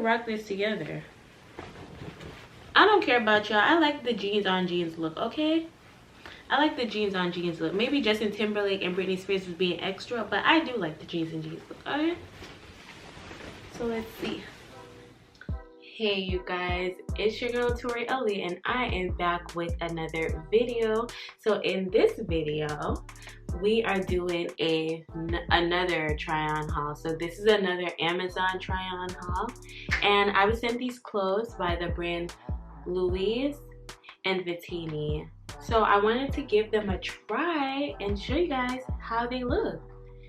rock this together. I don't care about y'all. I like the jeans on jeans look, okay? I like the jeans on jeans look. Maybe Justin Timberlake and Britney Spears was being extra, but I do like the jeans and jeans look, okay? So let's see. Hey you guys, it's your girl Tori Aaliyah and I am back with another video. So in this video, we are doing another try on haul. So this is another Amazon try on haul. And I was sent these clothes by the brand Luyeess and Vetinee. So I wanted to give them a try and show you guys how they look.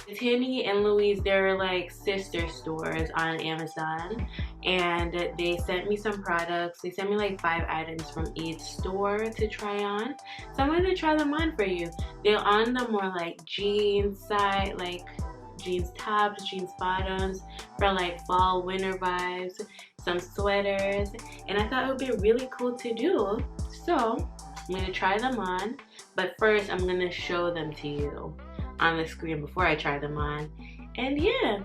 Vetinee and Luyeess, they're like sister stores on Amazon, and they sent me some products. They sent me like 5 items from each store to try on. So I'm going to try them on for you. They're on the more like jeans side, like jeans tops, jeans bottoms for like fall winter vibes, some sweaters, and I thought it would be really cool to do. So I'm going to try them on, but first I'm going to show them to you on the screen before I try them on. And yeah,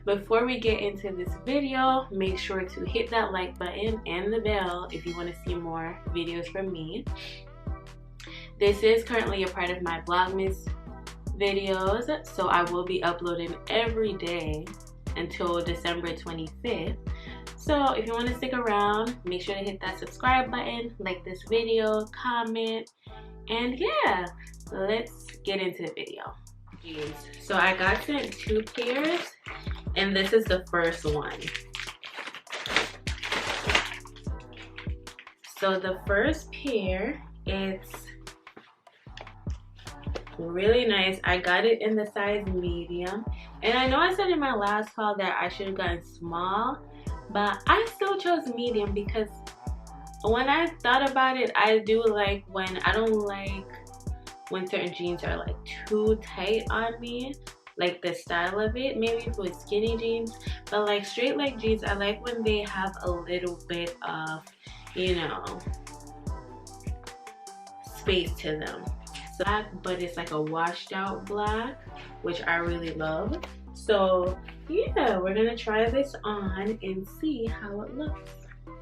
before we get into this video, make sure to hit that like button and the bell if you want to see more videos from me. This is currently a part of my Vlogmas videos, so I will be uploading every day until December 25th. So if you want to stick around, make sure to hit that subscribe button, like this video, comment, and yeah, let's get into the video. So I got sent 2 pairs, and this is the first one. So the first pair, it's really nice. I got it in the size medium, and I know I said in my last haul that I should have gotten small, but I still chose medium because when I thought about it, I do like when I don't like when certain jeans are like too tight on me, like the style of it. Maybe if it was skinny jeans, but like straight leg jeans, I like when they have a little bit of, you know, space to them. So black, but it's like a washed out black, which I really love. So yeah, we're gonna try this on and see how it looks.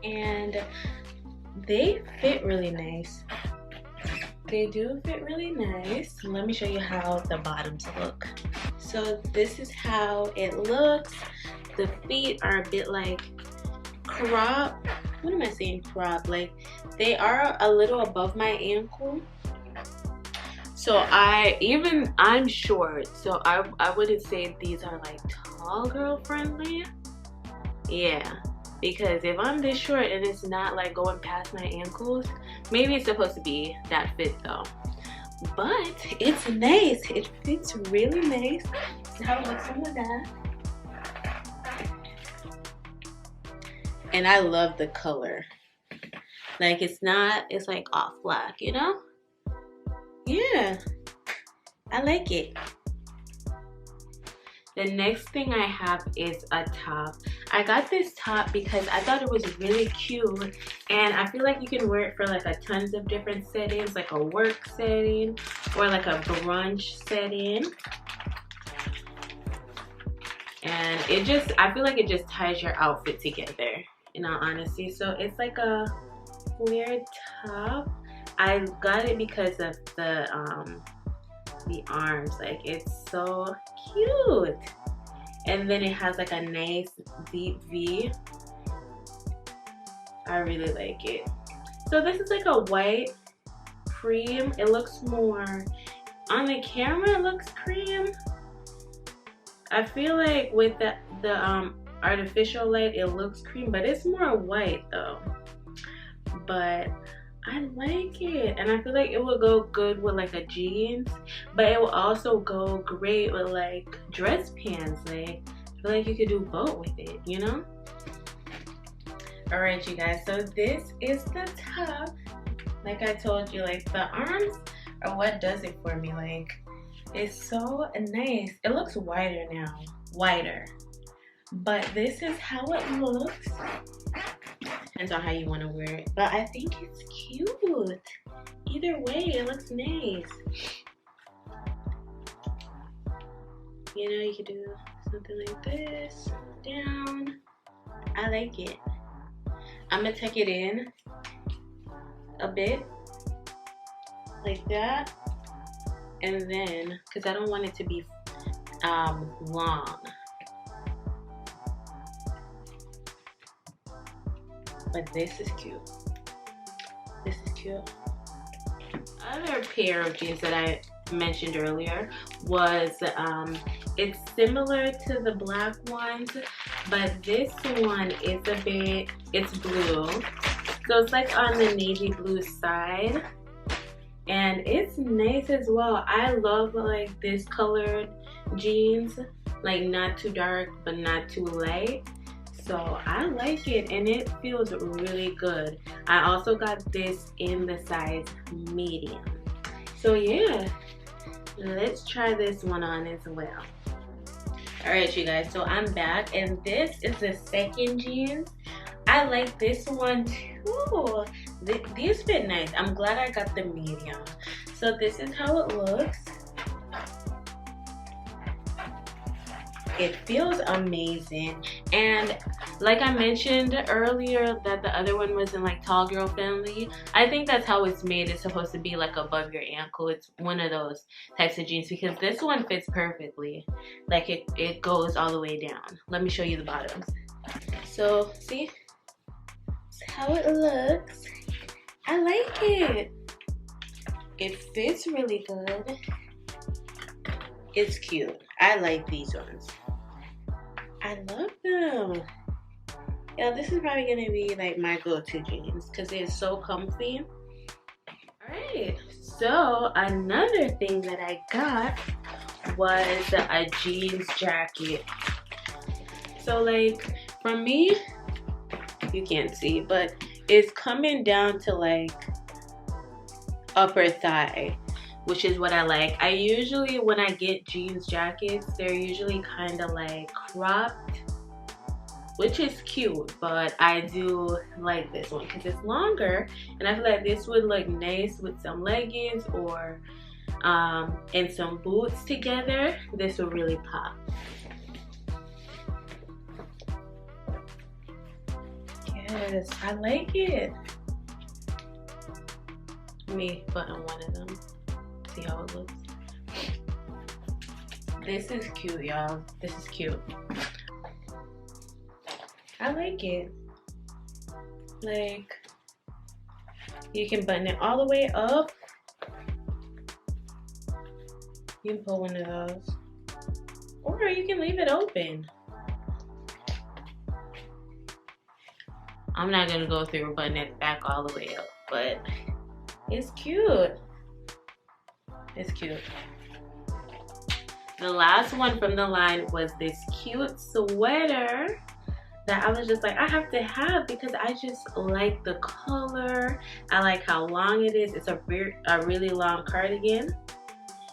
And they fit really nice. They do fit really nice. Let me show you how the bottoms look. So this is how it looks. The feet are a bit like crop. What am I saying? Crop. Like they are a little above my ankle. So I'm short, so I wouldn't say these are like tall girl friendly. Yeah. Because if I'm this short and it's not like going past my ankles, maybe it's supposed to be that fit though. But it's nice. It fits really nice. How it looks from the back. And I love the color. Like it's like off black, you know? Yeah. I like it. The next thing I have is a top. I got this top because I thought it was really cute, and I feel like you can wear it for like a tons of different settings, like a work setting or like a brunch setting. And I feel like it just ties your outfit together, in all honesty. So it's like a flared top. I got it because of the arms. Like it's so cute, and then it has like a nice deep V. I really like it. So this is like a white cream. It looks more on the camera, it looks cream. I feel like with the artificial light it looks cream, but it's more white though. But I like it, and I feel like it will go good with like a jeans, but it will also go great with like dress pants. Like I feel like you could do both with it, you know? Alright you guys, so this is the top. Like I told you, like the arms are what does it for me. Like it's so nice. It looks wider now, but this is how it looks. Depends on how you want to wear it, but I think it's cute. Either way, it looks nice. You know, you could do something like this, down, I like it. I'm gonna tuck it in a bit like that, and then because I don't want it to be long, but this is cute. This is cute. Other pair of jeans that I mentioned earlier was it's similar to the black ones, but this one is a bit, it's blue, so it's like on the navy blue side, and it's nice as well. I love like this colored jeans, like not too dark but not too light, so I like it and it feels really good. I also got this in the size medium, so yeah, let's try this one on as well. Alright you guys, so I'm back and this is the second jeans. I like this one too. These fit nice. I'm glad I got the medium. So this is how it looks. It feels amazing, and like I mentioned earlier that the other one wasn't like tall girl friendly, I think that's how it's made. It's supposed to be like above your ankle. It's one of those types of jeans because this one fits perfectly. Like it goes all the way down. Let me show you the bottoms. So see, that's how it looks. I like it. It fits really good. It's cute. I like these ones. I love them. Yeah, this is probably gonna be like my go-to jeans because they're so comfy. Alright, so another thing that I got was a jeans jacket. So like for me, you can't see, but it's coming down to like upper thigh, which is what I like. I usually, when I get jeans jackets, they're usually kind of like cropped, which is cute, but I do like this one because it's longer, and I feel like this would look nice with some leggings or and some boots together. This would really pop. Yes, I like it. Let me button one of them. See how it looks. This is cute, y'all. This is cute. I like it. Like, you can button it all the way up. You can pull one of those, or you can leave it open. I'm not gonna go through and button it back all the way up, but it's cute. It's cute. The last one from the line was this cute sweater that I was just like, I have to have because I just like the color. I like how long it is. It's a really long cardigan.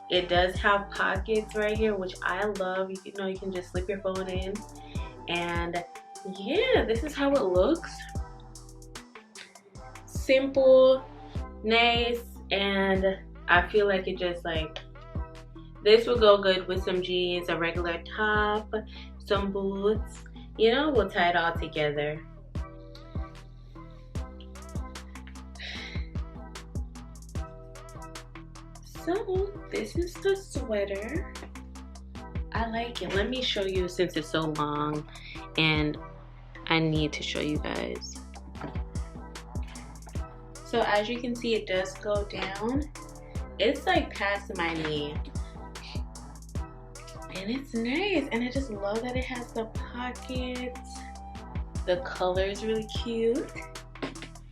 It does have pockets right here, which I love. You know, you can just slip your phone in. And yeah, this is how it looks. Simple, nice, and I feel like it just like, this would go good with some jeans, a regular top, some boots. You know, we'll tie it all together. So this is the sweater. I like it. Let me show you since it's so long and I need to show you guys. So as you can see, it does go down. It's like past my knee. And it's nice, and I just love that it has the pockets. The color is really cute,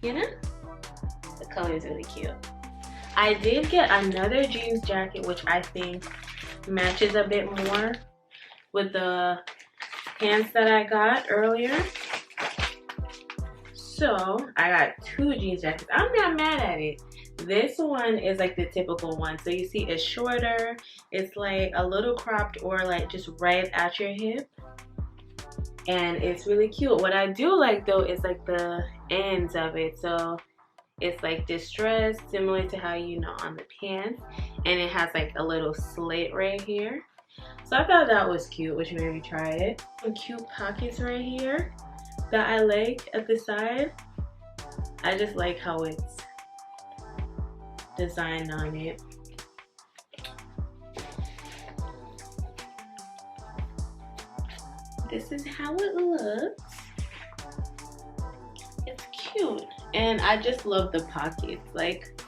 you know? The color is really cute. I did get another jeans jacket, which I think matches a bit more with the pants that I got earlier. So I got two jeans jackets. I'm not mad at it. This one is like the typical one. So you see it's shorter. It's like a little cropped or like just right at your hip. And it's really cute. What I do like though is like the ends of it. So it's like distressed, similar to how you know on the pants. And it has like a little slit right here. So I thought that was cute, which made me try it. Some cute pockets right here. that I like at the side. I just like how it's designed on it. This is how it looks. It's cute. And I just love the pockets. Like,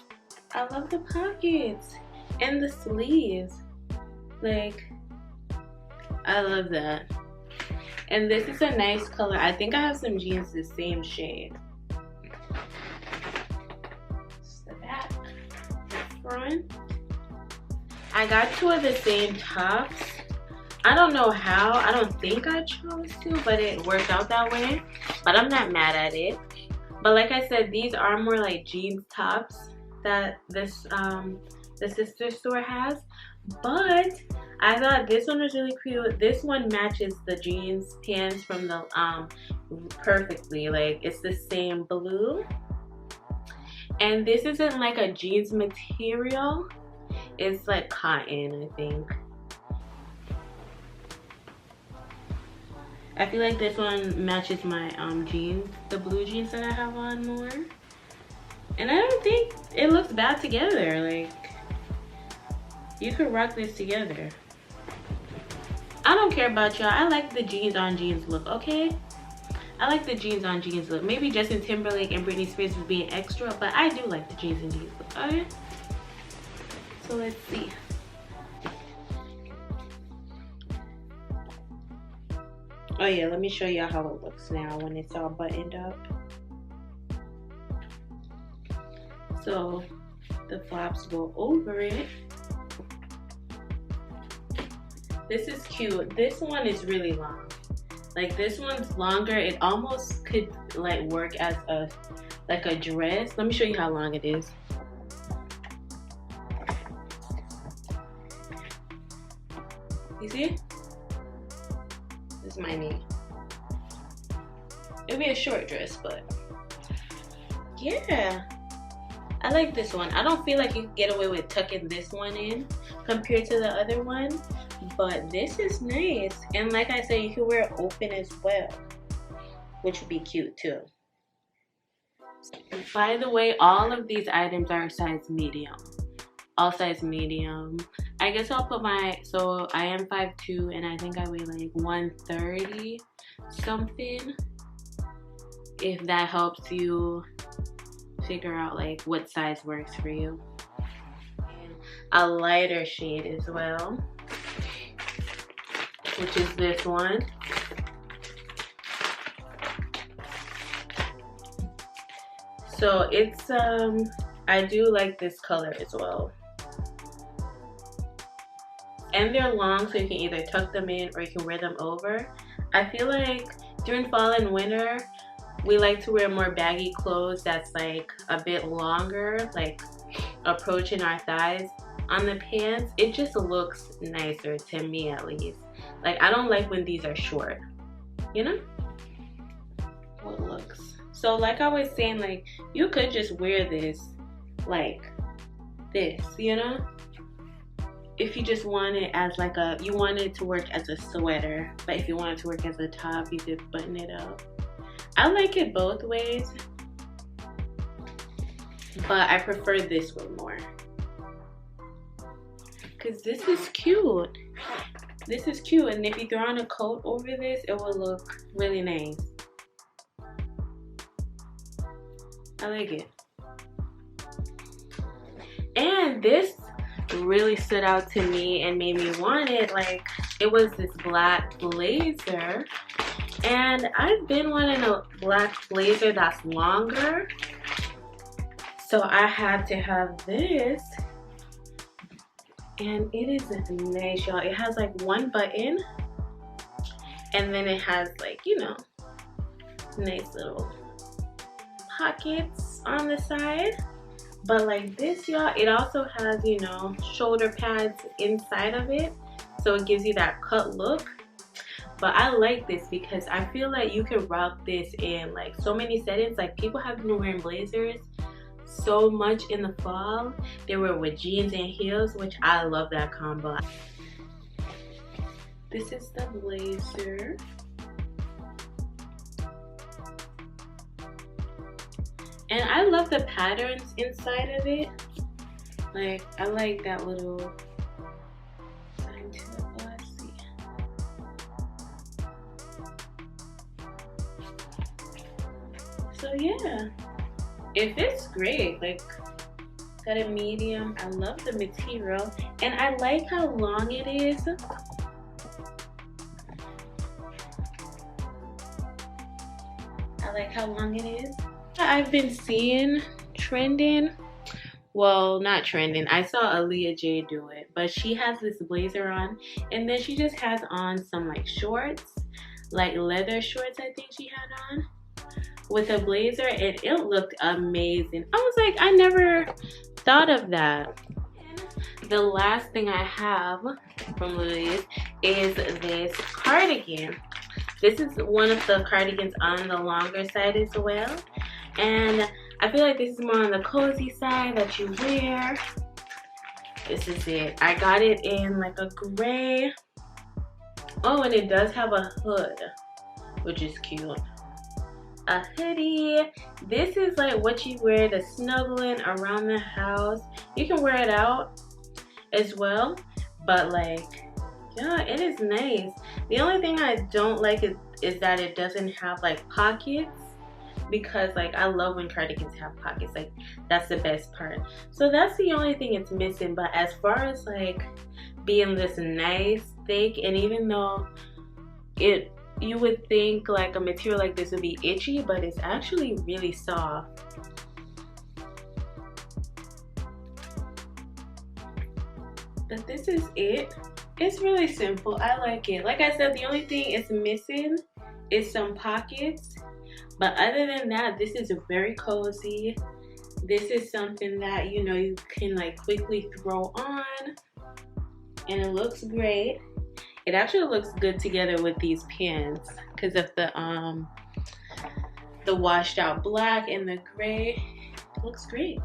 I love the pockets and the sleeves. Like, I love that. And this is a nice color. I think I have some jeans the same shade. It's the back, the front. I got two of the same tops. I don't know how. I don't think I chose to, but it worked out that way. But I'm not mad at it. But like I said, these are more like jeans tops that this the sister store has. But I thought this one was really cute. This one matches the jeans pants from the perfectly. Like, it's the same blue. And this isn't like a jeans material. It's like cotton, I think. I feel like this one matches my jeans, the blue jeans that I have on more. And I don't think it looks bad together. Like, you could rock this together. I don't care about y'all. I like the jeans on jeans look, okay? I like the jeans on jeans look. Maybe Justin Timberlake and Britney Spears was being extra, but I do like the jeans and jeans look, okay? So let's see. Oh yeah, let me show y'all how it looks now when it's all buttoned up. So the flaps go over it. This is cute. This one is really long. Like, this one's longer. It almost could like work as a like a dress. Let me show you how long it is. You see? This is my knee. It'll be a short dress, but yeah. I like this one. I don't feel like you can get away with tucking this one in compared to the other one, but this is nice. And like I said, you can wear it open as well, which would be cute too. By the way, all of these items are size medium. All size medium. I guess I'll put my, so I am 5'2" and I think I weigh like 130 something. If that helps you figure out like what size works for you. And a lighter shade as well, which is this one. So it's I do like this color as well. And they're long, so you can either tuck them in or you can wear them over. I feel like during fall and winter, we like to wear more baggy clothes that's like a bit longer, like approaching our thighs on the pants. It just looks nicer to me, at least. Like, I don't like when these are short, you know? What looks. So like I was saying, like, you could just wear this like this, you know? If you just want it as like a, you want it to work as a sweater, but if you want it to work as a top, you could button it up. I like it both ways, but I prefer this one more because this is cute. This is cute, and if you throw on a coat over this, it will look really nice. I like it. And this really stood out to me and made me want it. Like, it was this black blazer, and I've been wanting a black blazer that's longer, so I had to have this. And it is nice, y'all. It has like one button, and then it has like, you know, nice little pockets on the side. But like this, y'all, it also has, you know, shoulder pads inside of it, so it gives you that cut look. But I like this because I feel like you can rock this in like so many settings. Like, people have been wearing blazers so much in the fall. They were with jeans and heels, which I love that combo. This is the blazer. And I love the patterns inside of it. Like, I like that little sign to it. Let's see. So yeah, it fits great. Like, got a medium. I love the material, and I like how long it is. I like how long it is. I've been seeing trending, well, not trending, I saw Aaliyah J do it, but she has this blazer on, and then she just has on some like shorts, like leather shorts I think she had on, with a blazer, and it looked amazing. I was like, I never thought of that. The last thing I have from Luyeess is this cardigan. This is one of the cardigans on the longer side as well, and I feel like this is more on the cozy side that you wear. This is it. I got it in like a gray. Oh, and it does have a hood, which is cute. A hoodie. This is like what you wear to snuggling around the house. You can wear it out as well, but like, yeah, it is nice. The only thing I don't like is that it doesn't have like pockets, because like I love when cardigans have pockets. Like, that's the best part. So that's the only thing it's missing. But as far as like being this nice thick, and even though you would think like a material like this would be itchy, but it's actually really soft. But this is it. It's really simple. I like it. Like I said, the only thing it's missing is some pockets. But other than that, this is very cozy. This is something that, you know, you can like quickly throw on, and it looks great. It actually looks good together with these pants because of the washed out black and the gray. It looks great.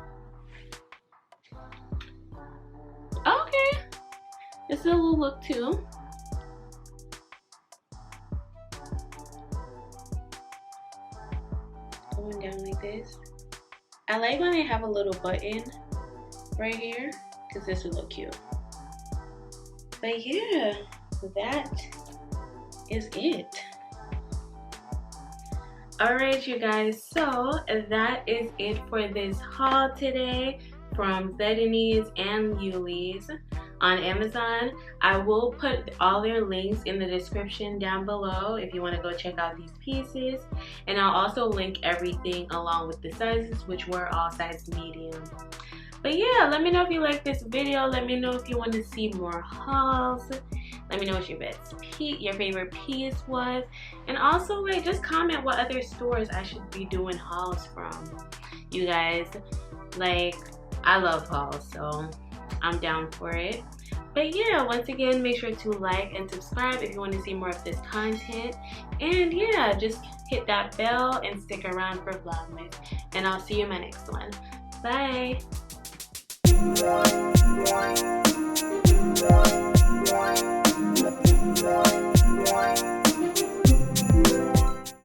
Okay, it's a little look too. Going down like this. I like when they have a little button right here because this would look cute. But yeah, that is it. Alright, you guys, so that is it for this haul today from Vetinee and Luyeess on Amazon. I will put all their links in the description down below if you want to go check out these pieces, and I'll also link everything along with the sizes, which were all size medium. But yeah, let me know if you like this video. Let me know if you want to see more hauls. Let me know what your favorite piece was, and also like just comment what other stores I should be doing hauls from. You guys, like, I love hauls, so I'm down for it. But yeah, once again, make sure to like and subscribe if you want to see more of this content. And yeah, just hit that bell and stick around for Vlogmas. And I'll see you in my next one. Bye.